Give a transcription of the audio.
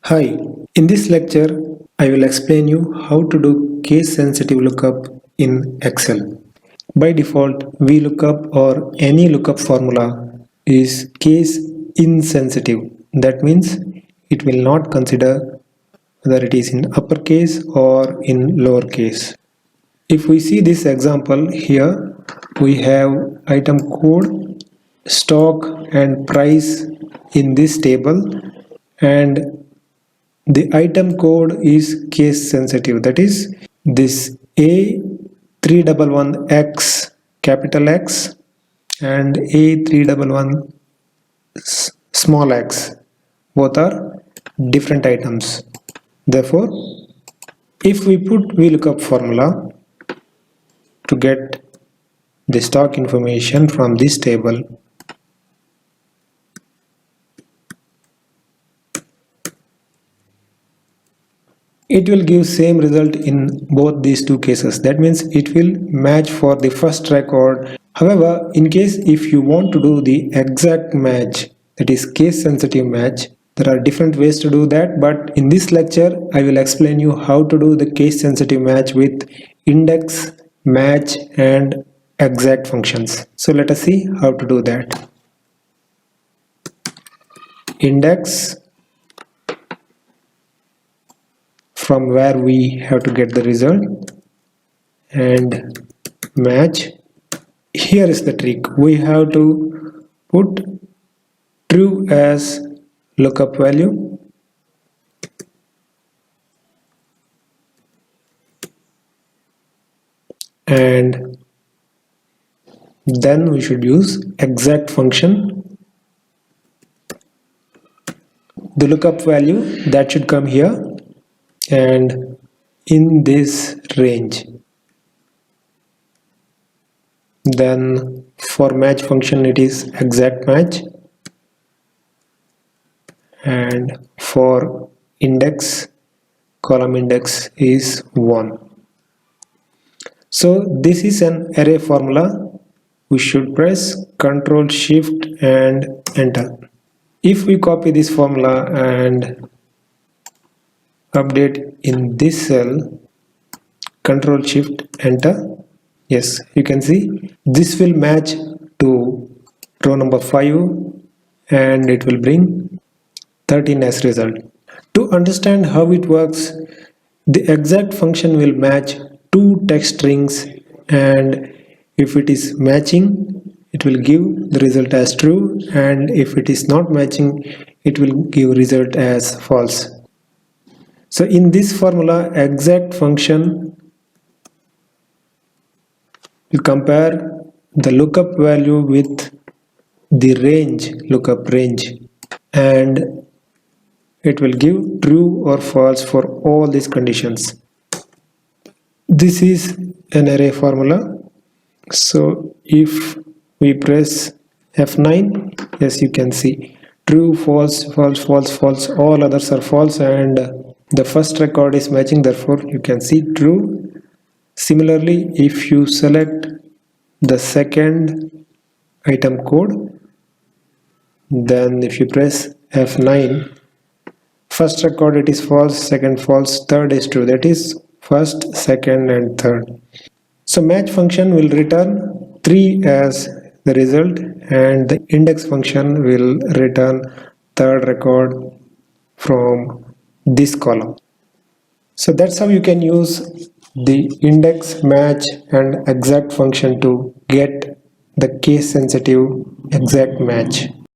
Hi, in this lecture, I will explain you how to do case-sensitive lookup in Excel. By default, vlookup or any lookup formula is case insensitive. That means it will not consider whether it is in uppercase or in lowercase. If we see this example here, we have item code, stock and price in this table, and the item code is case sensitive, that is this A311X capital X and A311 small x, both are different items. Therefore, if we put vlookup formula to get the stock information from this table, it will give same result in both these two cases. That means it will match for the first record. However, in case if you want to do the exact match, that is case sensitive match, there are different ways to do that, but in this lecture I will explain you how to do the case sensitive match with index, match and exact functions. So let us see how to do that. Index, from where we have to get the result, and match. Here is the trick. We have to put true as lookup value and then we should use exact function. The lookup value that should come here and in this range. Then for match function it is exact match, and for index, column index is 1. So this is an array formula. We should press Ctrl Shift and enter. If we copy this formula and update in this cell, Ctrl Shift enter, yes, you can see this will match to row number 5 and it will bring 13 as result. To understand how it works, the exact function will match two text strings, and if it is matching it will give the result as true, and if it is not matching it will give result as false. So in this formula, exact function will compare the lookup value with the range, lookup range, and it will give true or false for all these conditions. This is an array formula. So if we press F9, yes, you can see true, false, false, false, false, all others are false, and the first record is matching, therefore you can see true. Similarly, if you select the second item code, then if you press F9, first record it is false, second false, third is true, that is first, second and third. So match function will return 3 as the result, and the index function will return third record from this column. So that's how you can use the index, match and exact function to get the case sensitive exact match.